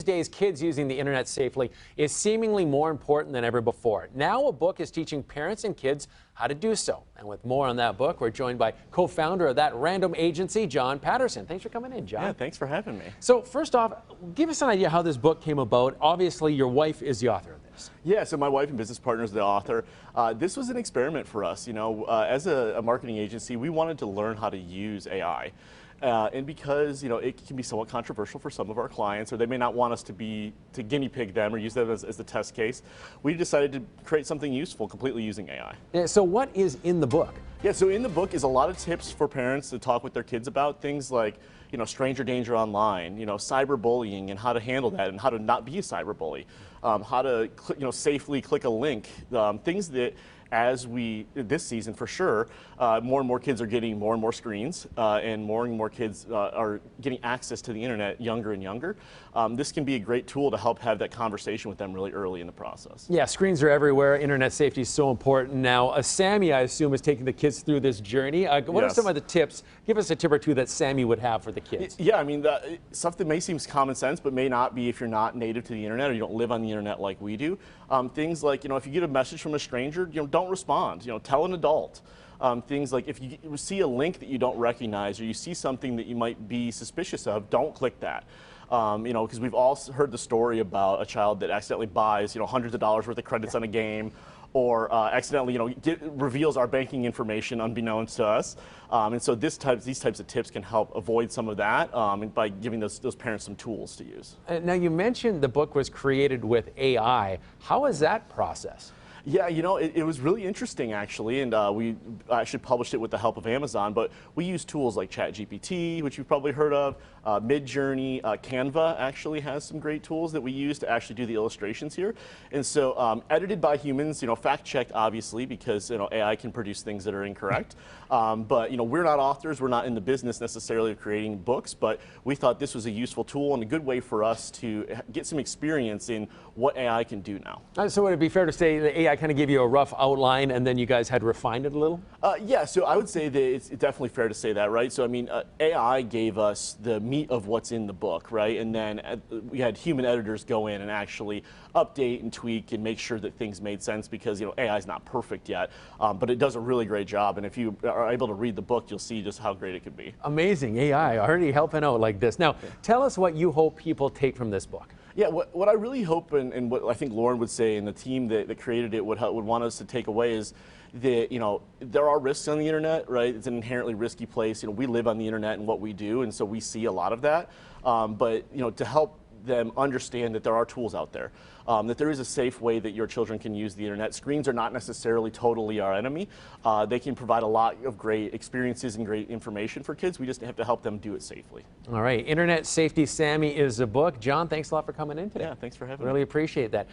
These days, kids using the internet safely is seemingly more important than ever before. Now a book is teaching parents and kids how to do so. And with more on that book, we're joined by co-founder of that random agency, John Patterson. Thanks for coming in, John. Yeah, thanks for having me. So first off, give us an idea how this book came about. Obviously, your wife is the author of this. Yeah, so my wife and business partner is the author. This was an experiment for us. You know, as a marketing agency, we wanted to learn how to use AI. And because, you know, it can be somewhat controversial for some of our clients, or they may not want us to guinea pig them or use them as the test case, we decided to create something useful completely using AI. Yeah, so what is in the book? Yeah, so in the book is a lot of tips for parents to talk with their kids about things like, you know, stranger danger online, you know, cyberbullying and how to handle that and how to not be a cyberbully, how to, safely click a link, things that this season for sure, more and more kids are getting more and more screens, and more kids are getting access to the internet younger and younger. This can be a great tool to help have that conversation with them really early in the process. Yeah, screens are everywhere. Internet safety is so important now. Sammy, I assume, is taking the kids through this journey. What are some of the tips? Give us a tip or two that Sammy would have for the kids. Yeah, I mean, stuff that may seem common sense, but may not be if you're not native to the internet or you don't live on the internet like we do. Things like, if you get a message from a stranger, don't respond. Tell an adult. Things like if you see a link that you don't recognize or you see something that you might be suspicious of, don't click that. Because we've all heard the story about a child that accidentally buys, hundreds of dollars worth of credits on a game, or accidentally, reveals our banking information unbeknownst to us. And so these types of tips can help avoid some of that by giving those parents some tools to use. Now, you mentioned the book was created with AI. How is that process? Yeah, it was really interesting actually, and we actually published it with the help of Amazon, but we use tools like ChatGPT, which you've probably heard of, Midjourney, Canva actually has some great tools that we use to actually do the illustrations here. And so edited by humans, fact-checked obviously, because AI can produce things that are incorrect. But we're not authors, we're not in the business necessarily of creating books, but we thought this was a useful tool and a good way for us to get some experience in what AI can do now. So would it be fair to say that AI kind of gave you a rough outline and then you guys had refined it a little? Yeah, so I would say that it's definitely fair to say that, right? So I mean, AI gave us the meat of what's in the book, right? And then we had human editors go in and actually update and tweak and make sure that things made sense, because AI is not perfect yet, but it does a really great job. And if you are able to read the book, you'll see just how great it could be. Amazing. AI already helping out like this. Now, tell us what you hope people take from this book. Yeah, what I really hope, and what I think Lauren would say, and the team that created it would want us to take away is that, there are risks on the internet, right? It's an inherently risky place. We live on the internet and what we do, and so we see a lot of that. But, to help them understand that there are tools out there, that there is a safe way that your children can use the internet. Screens are not necessarily totally our enemy. They can provide a lot of great experiences and great information for kids. We just have to help them do it safely. All right, Internet Safety Sammy is a book. John, thanks a lot for coming in today. Yeah, thanks for having me. Really appreciate that.